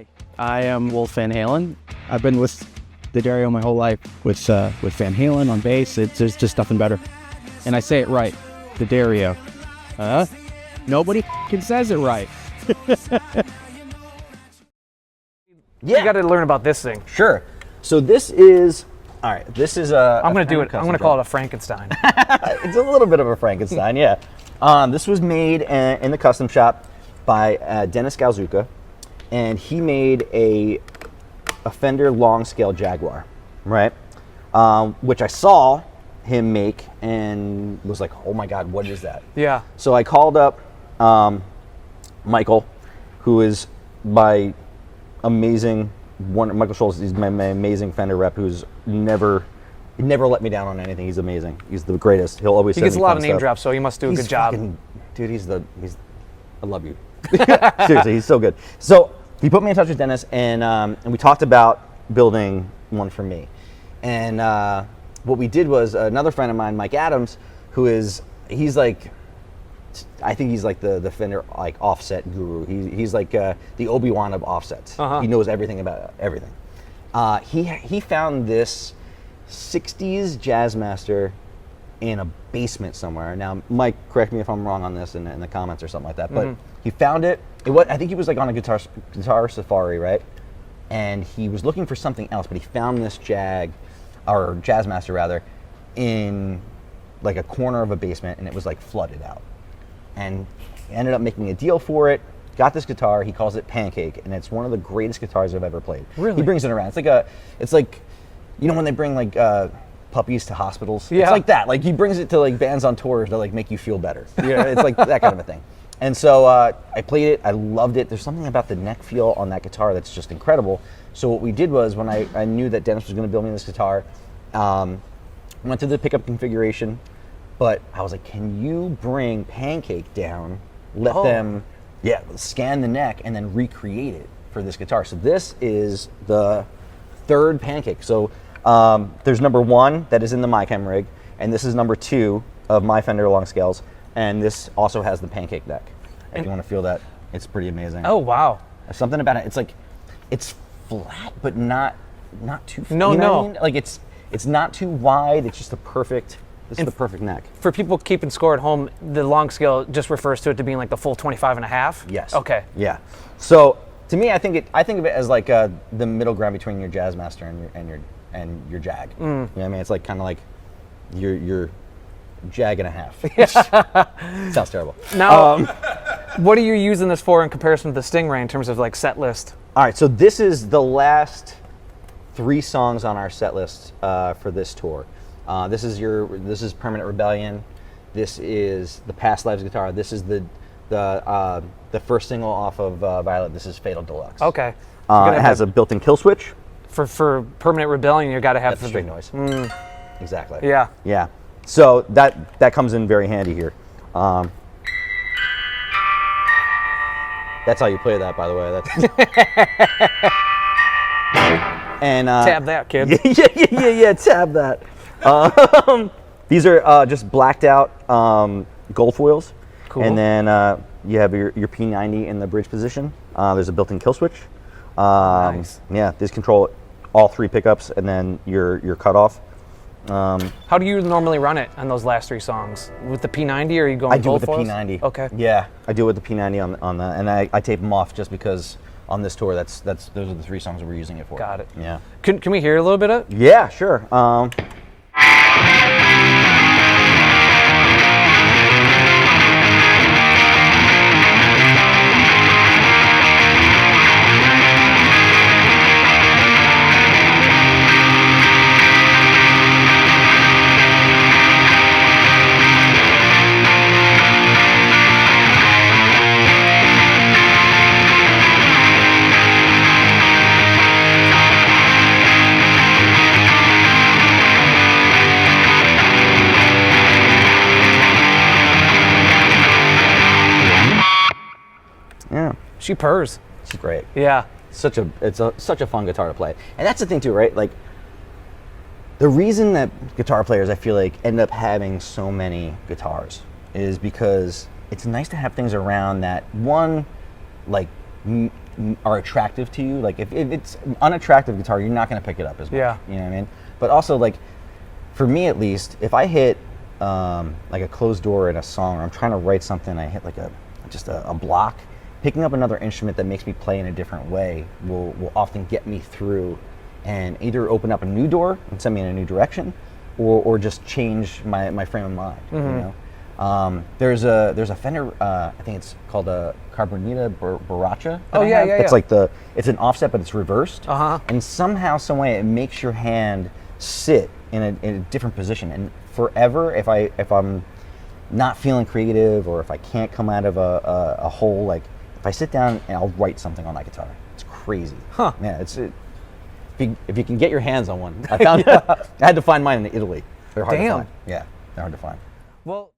Hi, I am Wolfgang Halen. I've been with the Dario my whole life, with Van Halen on bass. There's just nothing better. And I say it right, the Dario. Nobody says it right. Yeah. You got to learn about this thing. Sure. So this is, all right, this is a... I'm going to do it. I'm going to call it a Frankenstein. It's a little bit of a Frankenstein, yeah. This was made in the custom shop by Dennis Galzuka, and he made a Fender long scale Jaguar, right? Which I saw him make and was like, oh my God, what is that? Yeah. So I called up Michael, who is my amazing Michael Schultz. He's my amazing Fender rep who's never let me down on anything. He's amazing. He's the greatest. He'll always. He gets a lot of name drops, so he must do a good job. Dude, I love you. Seriously, he's so good. So he put me in touch with Dennis, and we talked about building one for me. And what we did was another friend of mine, Mike Adams, he's like, I think he's like the Fender like offset guru. He's like the Obi-Wan of offsets. Uh-huh. He knows everything about everything. He found this 60s Jazzmaster in a basement somewhere. Now, Mike, correct me if I'm wrong on this in the comments or something like that, but he found it. I think he was like on a guitar safari, right? And he was looking for something else, but he found this Jazzmaster rather, in like a corner of a basement, and it was like flooded out. And he ended up making a deal for it, got this guitar. He calls it Pancake, and it's one of the greatest guitars I've ever played. Really? He brings it around. It's like, you know when they bring like puppies to hospitals? Yeah. It's like that. Like he brings it to like bands on tours to like make you feel better. Yeah, it's like that kind of a thing. And so I played it. I loved it. There's something about the neck feel on that guitar that's just incredible. So what we did was, when I knew that Dennis was going to build me this guitar, went to the pickup configuration, but I was like, can you bring Pancake down, let them scan the neck, and then recreate it for this guitar? So this is the third Pancake. So there's number 1 that is in the MyChem rig, and this is number 2 of my Fender long scales, and this also has the Pancake neck. If you want to feel that, it's pretty amazing. Oh, wow. There's something about it. It's like, it's flat, but not too flat. No, you know no. what I mean? Like it's not too wide. It's just the perfect neck. For people keeping score at home, the long scale just refers to it to being like the full 25 and a half? Yes. Okay. Yeah. So to me, I think of it as like the middle ground between your Jazzmaster and your Jag. You know what I mean? It's like kind of like your Jag and a half. Sounds terrible. Now, what are you using this for in comparison to the Stingray in terms of like set list? All right, so this is the last 3 songs on our set list for this tour. This is Permanent Rebellion. This is the Past Lives guitar. This is the first single off of Violet. This is Fatal Deluxe. Okay. It has a built-in kill switch. For Permanent Rebellion, you got to have That's straight noise. Exactly. Yeah. Yeah. So that comes in very handy here. That's how you play that, by the way. And tab that, kid. Yeah. Tab that. These are just blacked out gold foils. Cool. And then you have your P90 in the bridge position. There's a built-in kill switch. Nice. Yeah, these control all 3 pickups, and then your cutoff. How do you normally run it on those last 3 songs? With the P90, or are you going I do gold with the foils? P90. Okay. Yeah, I do with the P90 on that, and I tape them off just because on this tour, those are the 3 songs that we're using it for. Got it. Yeah. Can we hear a little bit of it? Yeah, sure. Yeah. She purrs. She's great. Yeah. Such a fun guitar to play. And that's the thing too, right? Like, the reason that guitar players, I feel like, end up having so many guitars is because it's nice to have things around that, one, like, are attractive to you. Like if it's an unattractive guitar, you're not going to pick it up as much. Yeah. You know what I mean? But also like, for me at least, if I hit like a closed door in a song, or I'm trying to write something, I hit like just a block, picking up another instrument that makes me play in a different way will often get me through and either open up a new door and send me in a new direction, or just change my frame of mind. You know? There's a Fender, I think it's called a Carbonita Borracha. Oh yeah, yeah, It's yeah. like it's an offset, but it's reversed. And somehow, some way, it makes your hand sit in a different position. And forever, if I'm not feeling creative, or if I can't come out of a hole, like if I sit down and I'll write something on that guitar, it's crazy. Huh? Yeah, if you can get your hands on one, I found I had to find mine in Italy. They're hard to Damn. find. Yeah, they're hard to find. Well.